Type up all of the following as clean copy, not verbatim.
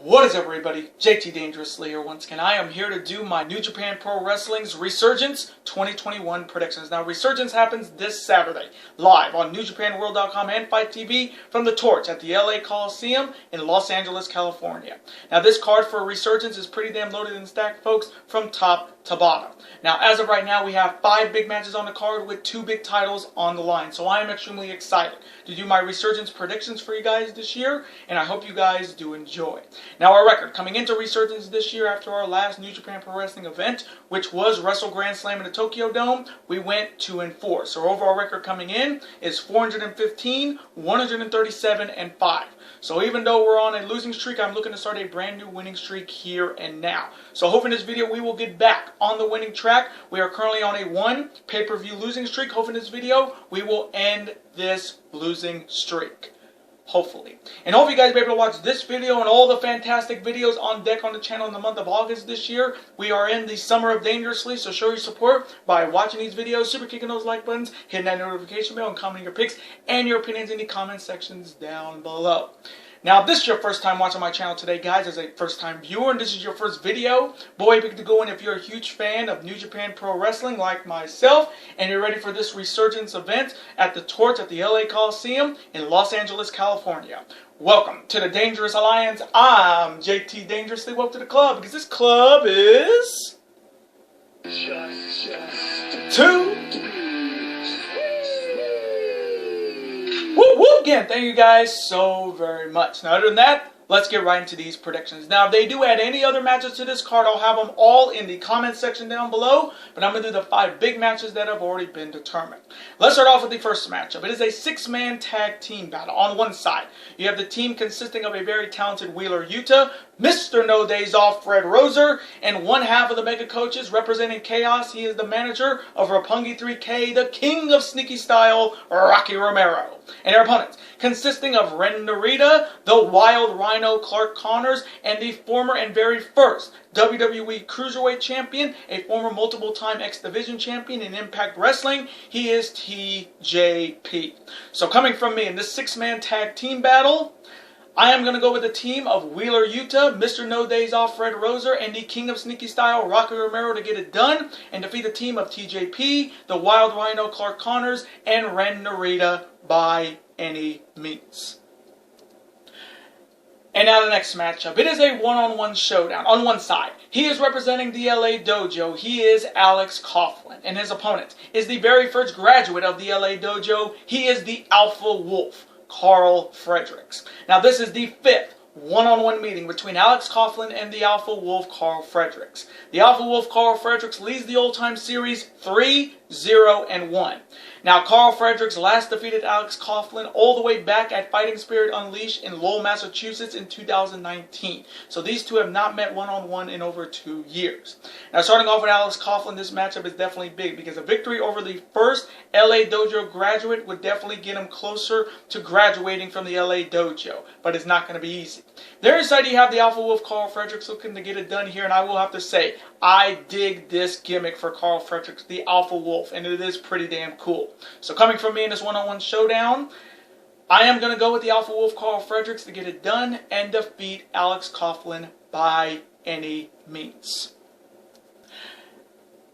What is up, everybody? JT Dangerously here once again. I am here to do my New Japan Pro Wrestling's Resurgence 2021 predictions. Now, Resurgence happens this Saturday, live on NewJapanWorld.com and Fight TV from the Torch at the LA Coliseum in Los Angeles, California. Now, this card for Resurgence is pretty damn loaded and stacked, folks, from top to bottom. Now, as of right now, we have 5 big matches on the card with 2 big titles on the line. So I am extremely excited to do my Resurgence predictions for you guys this year, and I hope you guys do enjoy. Now, our record coming into Resurgence this year after our last New Japan Pro Wrestling event, which was Wrestle Grand Slam in the Tokyo Dome, we went 2-4. So our overall record coming in is 415, 137, and 5. So even though we're on a losing streak, I'm looking to start a brand new winning streak here and now. So hoping this video we will get back on the winning track. We are currently on a 1 pay-per-view losing streak. Hoping this video we will end this losing streak. Hopefully. And hope you guys will be able to watch this video and all the fantastic videos on deck on the channel in the month of August this year. We are in the summer of Dangerously, so show your support by watching these videos, super kicking those like buttons, hitting that notification bell, and commenting your picks and your opinions in the comment sections down below. Now, if this is your first time watching my channel today, guys, as a first-time viewer, and this is your first video, boy, pick to go in if you're a huge fan of New Japan Pro Wrestling like myself, and you're ready for this Resurgence event at the Torch at the LA Coliseum in Los Angeles, California. Welcome to the Dangerous Alliance. I'm JT Dangerously. Welcome to the club, because this club is... Just 2. Whoop, whoop, again, thank you guys so very much. Now, other than that, let's get right into these predictions. Now, if they do add any other matches to this card, I'll have them all in the comment section down below. But I'm going to do the 5 big matches that have already been determined. Let's start off with the first matchup. It is a 6-man tag team battle. On one side, you have the team consisting of a very talented Wheeler Yuta, Mr. No Days Off Fred Roser, and one half of the Mega Coaches representing Chaos. He is the manager of Roppongi 3K, the king of sneaky style, Rocky Romero. And their opponents, consisting of Ren Narita, the Wild Rhino Clark Connors, and the former and very first WWE Cruiserweight Champion, a former multiple-time X Division Champion in Impact Wrestling. He is TJP. So coming from me in this 6-man tag team battle, I am going to go with the team of Wheeler Yuta, Mr. No Days Off Fred Roser, and the King of Sneaky Style, Rocky Romero, to get it done and defeat the team of TJP, the Wild Rhino Clark Connors, and Ren Narita by any means. And now the next matchup. It is a one-on-one showdown. On one side, he is representing the LA Dojo. He is Alex Coughlin. And his opponent is the very first graduate of the LA Dojo. He is the Alpha Wolf, Karl Fredericks. Now, this is the 5th one-on-one meeting between Alex Coughlin and the Alpha Wolf, Karl Fredericks. The Alpha Wolf, Karl Fredericks, leads the old-time series 3-0-1. Now, Karl Fredericks last defeated Alex Coughlin all the way back at Fighting Spirit Unleashed in Lowell, Massachusetts in 2019. So these two have not met one-on-one in over 2 years. Now, starting off with Alex Coughlin, this matchup is definitely big because a victory over the first LA Dojo graduate would definitely get him closer to graduating from the LA Dojo, but it's not going to be easy. There inside you have the Alpha Wolf, Karl Fredericks, looking to get it done here, and I will have to say, I dig this gimmick for Karl Fredericks, the Alpha Wolf, and it is pretty damn cool. So coming from me in this one-on-one showdown, I am going to go with the Alpha Wolf, Karl Fredericks, to get it done and defeat Alex Coughlin by any means.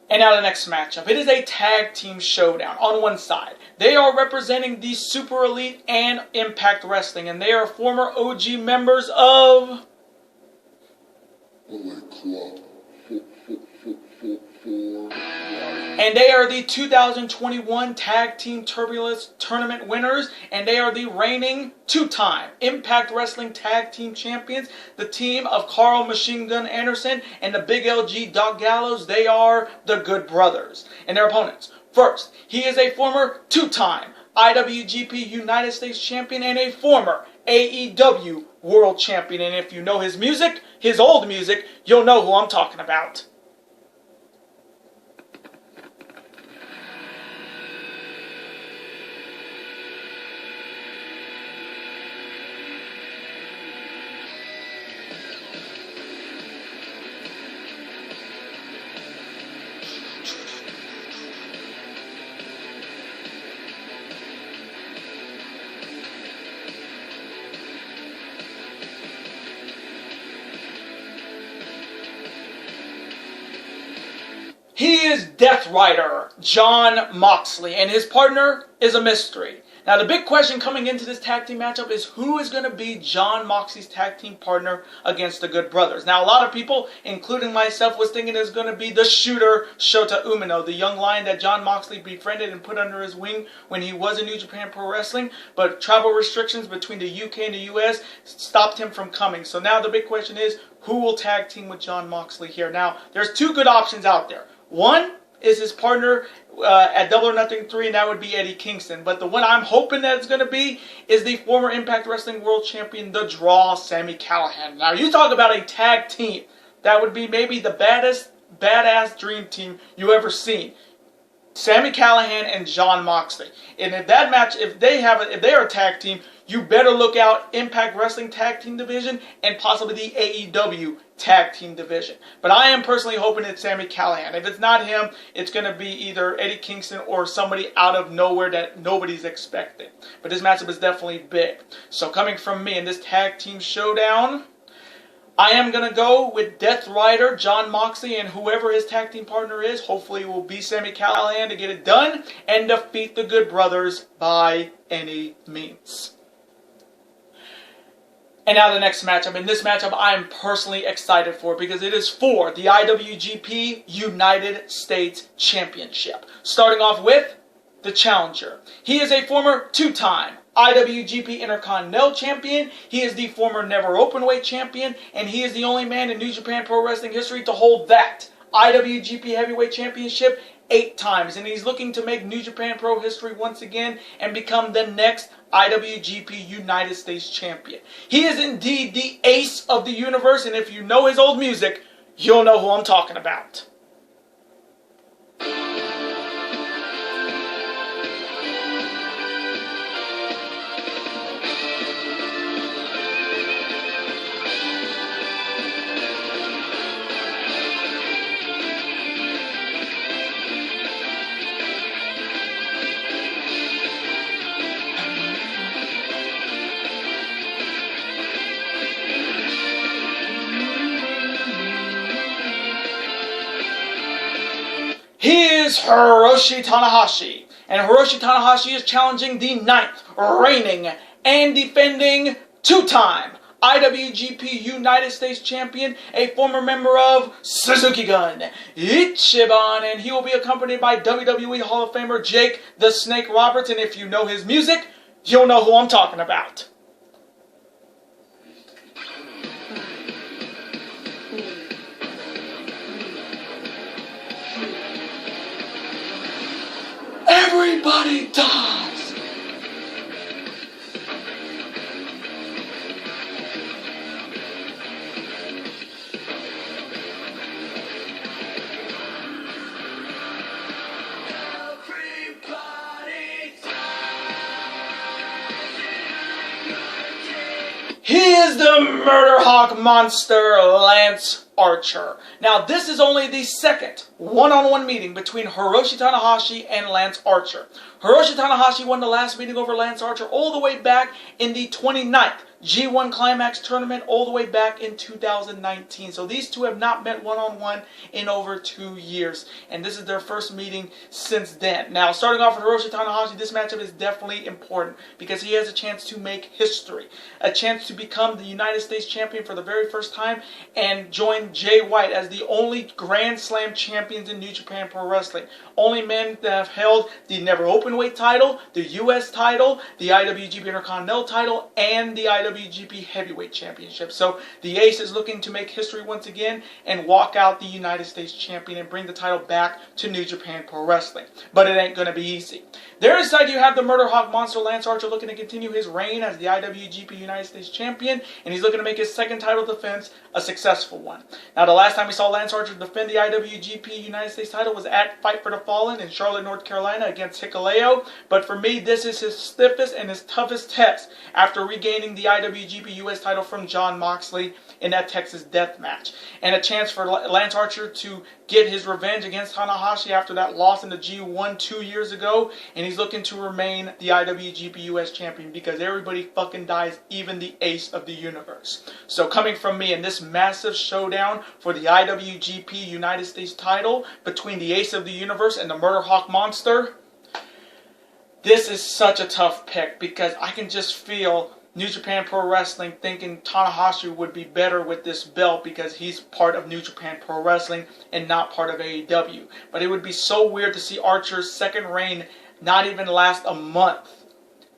And now the next matchup. It is a tag team showdown. On one side, they are representing the Super Elite and Impact Wrestling, and they are former OG members of... And they are the 2021 Tag Team Turbulence Tournament winners, and they are the reigning 2-time Impact Wrestling Tag Team Champions, the team of Carl Machine Gun Anderson and the Big LG Doc Gallows. They are the Good Brothers. And their opponents. First, he is a former 2-time IWGP United States Champion and a former AEW World Champion. And if you know his music, his old music, you'll know who I'm talking about. is Death Rider Jon Moxley, and his partner is a mystery. Now, the big question coming into this tag team matchup is who is going to be Jon Moxley's tag team partner against the Good Brothers. Now, a lot of people, including myself, was thinking it was going to be the shooter Shota Umino, the young lion that Jon Moxley befriended and put under his wing when he was in New Japan Pro Wrestling. But travel restrictions between the UK and the US stopped him from coming. So now the big question is, who will tag team with Jon Moxley here? Now, there's two good options out there. One is his partner at Double or Nothing 3, and that would be Eddie Kingston. But the one I'm hoping that it's going to be is the former Impact Wrestling World Champion, The Draw, Sami Callihan. Now, you talk about a tag team. That would be maybe the badass dream team you ever seen. Sami Callihan and Jon Moxley. And if that match, if they are a tag team, you better look out Impact Wrestling Tag Team Division and possibly the AEW Tag Team Division. But I am personally hoping it's Sami Callihan. If it's not him, it's going to be either Eddie Kingston or somebody out of nowhere that nobody's expecting. But this matchup is definitely big. So coming from me in this tag team showdown, I am going to go with Death Rider Jon Moxley, and whoever his tag team partner is, hopefully it will be Sami Callihan to get it done and defeat the Good Brothers by any means. And now the next matchup. And this matchup I am personally excited for because it is for the IWGP United States Championship. Starting off with the challenger. He is a former two-time IWGP Intercontinental Champion. He is the former Never Openweight Champion. And he is the only man in New Japan Pro Wrestling history to hold that IWGP Heavyweight Championship 8 times. And he's looking to make New Japan Pro history once again and become the next IWGP United States Champion. He is indeed the ace of the universe, and if you know his old music, you'll know who I'm talking about. He is Hiroshi Tanahashi, and Hiroshi Tanahashi is challenging the 9th reigning and defending two-time IWGP United States Champion, a former member of Suzuki Gun, Ichiban, and he will be accompanied by WWE Hall of Famer Jake the Snake Roberts, and if you know his music, you'll know who I'm talking about. Everybody dies! He is the Murder Hawk monster, Lance Archer. Now, this is only the second one-on-one meeting between Hiroshi Tanahashi and Lance Archer. Hiroshi Tanahashi won the last meeting over Lance Archer all the way back in the 29th G1 Climax tournament all the way back in 2019. So these two have not met one-on-one in over 2 years. And this is their first meeting since then. Now, starting off with Hiroshi Tanahashi, this matchup is definitely important because he has a chance to make history. A chance to become the United States Champion for the very first time and join Jay White as the only Grand Slam champions in New Japan Pro Wrestling. Only men that have held the Never Openweight title, the US title, the IWGP Intercontinental title, and the IWGP Heavyweight Championship. So the Ace is looking to make history once again and walk out the United States Champion and bring the title back to New Japan Pro Wrestling. But it ain't going to be easy. There inside you have the Murder Hawk monster Lance Archer looking to continue his reign as the IWGP United States Champion, and he's looking to make his second title defense a successful one. Now, the last time we saw Lance Archer defend the IWGP United States title was at Fight for the Fallen in Charlotte, North Carolina against Hikuleo, but for me, this is his stiffest and his toughest test after regaining the IWGP IWGP US title from Jon Moxley in that Texas death match. And a chance for Lance Archer to get his revenge against Tanahashi after that loss in the G1 2 years ago. And he's looking to remain the IWGP US champion because everybody fucking dies, even the ace of the universe. So coming from me in this massive showdown for the IWGP United States title between the ace of the universe and the Murder Hawk Monster, this is such a tough pick because I can just feel New Japan Pro Wrestling thinking Tanahashi would be better with this belt because he's part of New Japan Pro Wrestling and not part of AEW. But it would be so weird to see Archer's second reign not even last a month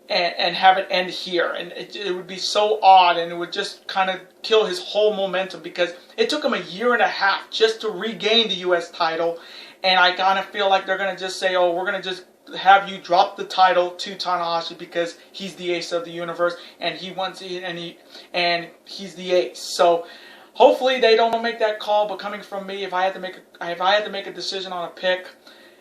and have it end here. And it would be so odd, and it would just kind of kill his whole momentum because it took him a year and a half just to regain the US title. And I kind of feel like they're going to just say, oh, we're going to just have you drop the title to Tanahashi because he's the ace of the universe and he wants it and he's the ace. So hopefully they don't make that call. But coming from me, if I had to make a decision on a pick,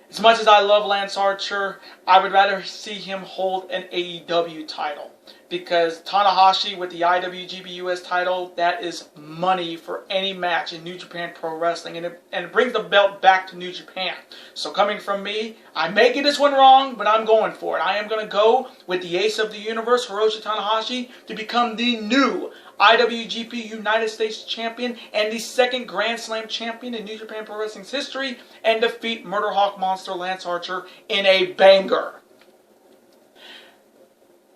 as much as I love Lance Archer, I would rather see him hold an AEW title. Because Tanahashi with the IWGP US title, that is money for any match in New Japan Pro Wrestling. And it brings the belt back to New Japan. So coming from me, I may get this one wrong, but I'm going for it. I am going to go with the ace of the universe, Hiroshi Tanahashi, to become the new IWGP United States Champion and the second Grand Slam Champion in New Japan Pro Wrestling's history, and defeat Murder Hawk Monster Lance Archer in a banger.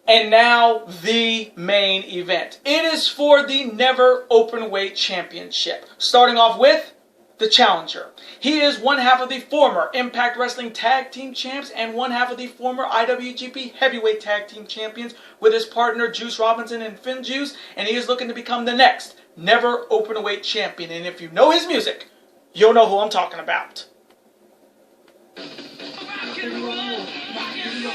And now, the main event. It is for the Never Openweight Championship. Starting off with the challenger. He is one half of the former Impact Wrestling Tag Team Champs and one half of the former IWGP Heavyweight Tag Team Champions with his partner Juice Robinson and Finn Juice. And he is looking to become the next Never Openweight Champion. And if you know his music, you'll know who I'm talking about. Rock and roll, rock and roll.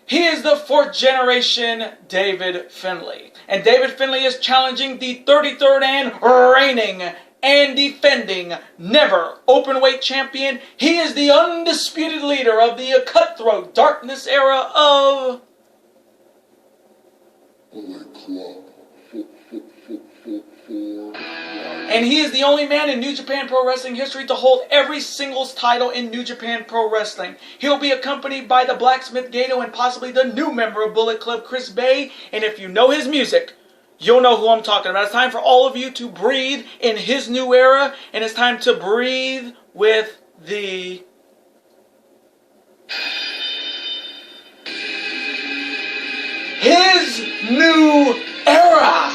He is the fourth generation David Finlay. And David Finlay is challenging the 33rd and reigning and defending Never Openweight Champion. He is the undisputed leader of the Cutthroat Darkness era of Bullet Club. And he is the only man in New Japan Pro Wrestling history to hold every singles title in New Japan Pro Wrestling. He'll be accompanied by the Blacksmith Gato and possibly the new member of Bullet Club, Chris Bay. And if you know his music, you'll know who I'm talking about. It's time for all of you to breathe in his new era. And it's time to breathe with the his new era.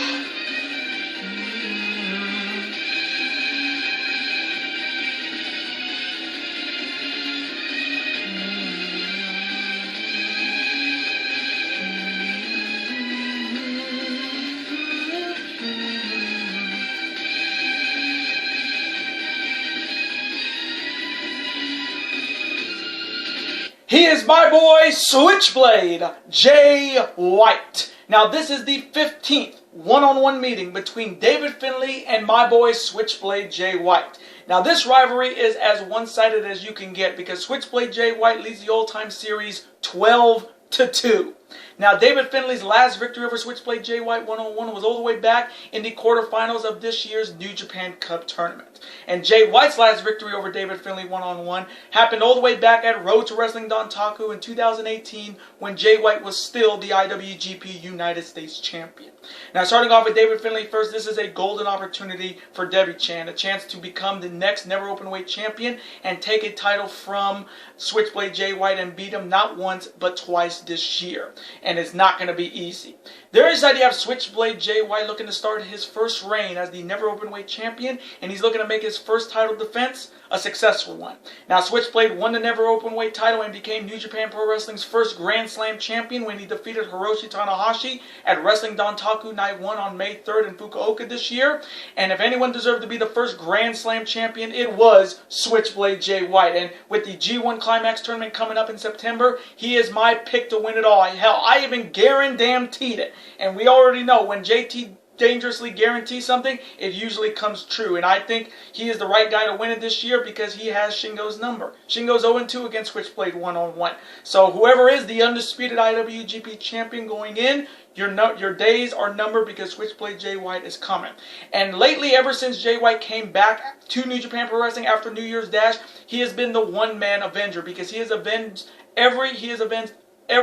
He is my boy, Switchblade Jay White. Now, this is the 15th one-on-one meeting between David Finlay and my boy, Switchblade Jay White. Now, this rivalry is as one-sided as you can get because Switchblade Jay White leads the old-time series 12-2. Now, David Finlay's last victory over Switchblade Jay White one-on-one was all the way back in the quarterfinals of this year's New Japan Cup tournament. And Jay White's last victory over David Finlay one-on-one happened all the way back at Road to Wrestling Dontaku in 2018 when Jay White was still the IWGP United States Champion. Now, starting off with David Finlay first, this is a golden opportunity for Debbie Chan, a chance to become the next Never Openweight Champion and take a title from Switchblade Jay White and beat him not once but twice this year. And it's not going to be easy. There is that you have Switchblade Jay White looking to start his first reign as the Never Openweight Champion, and he's looking to make his first title defense a successful one. Now, Switchblade won the Never Openweight title and became New Japan Pro Wrestling's first Grand Slam champion when he defeated Hiroshi Tanahashi at Wrestling Dontaku Night 1 on May 3rd in Fukuoka this year. And if anyone deserved to be the first Grand Slam champion, it was Switchblade Jay White. And with the G1 Climax tournament coming up in September, he is my pick to win it all. Hell, I even guaranteed it. And we already know when JT dangerously guarantees something, it usually comes true. And I think he is the right guy to win it this year because he has Shingo's number. Shingo's 0-2 against Switchblade one-on-one. So whoever is the undisputed IWGP champion going in, your days are numbered because Switchblade Jay White is coming. And lately, ever since Jay White came back to New Japan Pro Wrestling after New Year's Dash, he has been the one-man avenger because he has avenged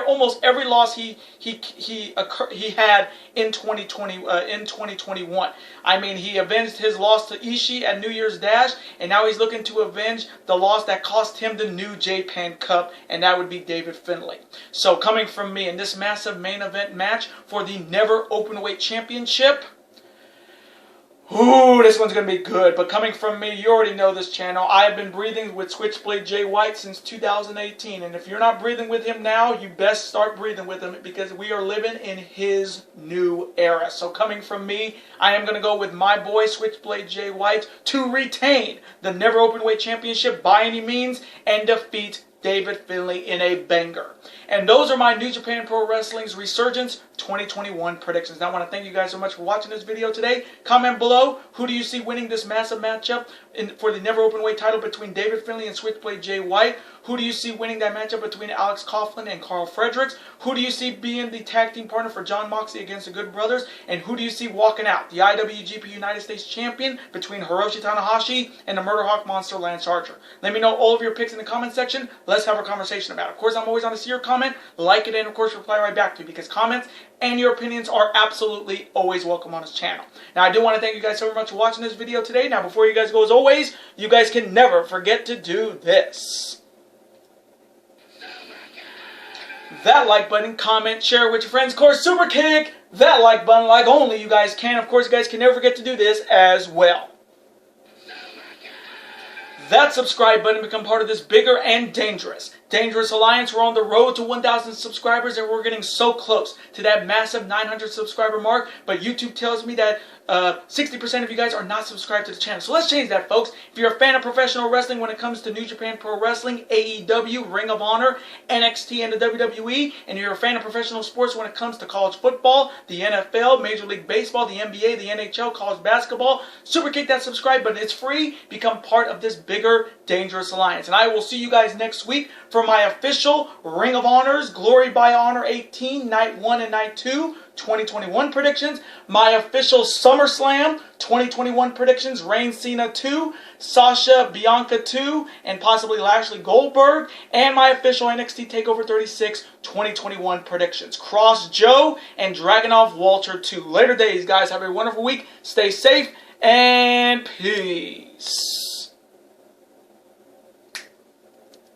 almost every loss he had in 2021. I mean, he avenged his loss to Ishii at New Year's Dash, and now he's looking to avenge the loss that cost him the New Japan Cup, and that would be David Finlay. So coming from me in this massive main event match for the Never Openweight Championship, ooh, this one's going to be good. But coming from me, you already know this channel. I have been breathing with Switchblade Jay White since 2018. And if you're not breathing with him now, you best start breathing with him because we are living in his new era. So coming from me, I am going to go with my boy Switchblade Jay White to retain the Never Openweight Championship by any means and defeat David Finlay in a banger. And those are my New Japan Pro Wrestling's Resurgence 2021 predictions. Now, I want to thank you guys so much for watching this video today. Comment below, who do you see winning this massive matchup for the Never Openweight title between David Finlay and Switchblade Jay White? Who do you see winning that matchup between Alex Coughlin and Carl Fredericks? Who do you see being the tag team partner for John Moxley against the Good Brothers? And who do you see walking out, the IWGP United States Champion between Hiroshi Tanahashi and the Murder Hawk Monster Lance Archer? Let me know all of your picks in the comment section. Let's have a conversation about it. Of course, I'm always on to see your comment, like it, and of course reply right back to you because comments and your opinions are absolutely always welcome on this channel. Now, I do want to thank you guys so much for watching this video today. Now, before you guys go, as always, you guys can never forget to do this. That like button, comment, share with your friends. Of course, super kick that like button like only you guys can. Of course, you guys can never forget to do this as well. That subscribe button, become part of this bigger and dangerous alliance. We're on the road to 1,000 subscribers and we're getting so close to that massive 900 subscriber mark. But YouTube tells me that 60% of you guys are not subscribed to the channel. So let's change that, folks. If you're a fan of professional wrestling when it comes to New Japan Pro Wrestling, AEW, Ring of Honor, NXT, and the WWE, and you're a fan of professional sports when it comes to college football, the NFL, Major League Baseball, the NBA, the NHL, college basketball, super kick that subscribe button. It's free. Become part of this bigger, dangerous alliance. And I will see you guys next week for my official Ring of Honors, Glory by Honor 18, Night 1 and Night 2, 2021 predictions, my official SummerSlam 2021 predictions, Reigns Cena 2, Sasha Bianca 2, and possibly Lashley Goldberg, and my official NXT Takeover 36 2021 predictions, Cross Joe and Dragunov Walter 2. Later days, guys. Have a wonderful week. Stay safe and peace.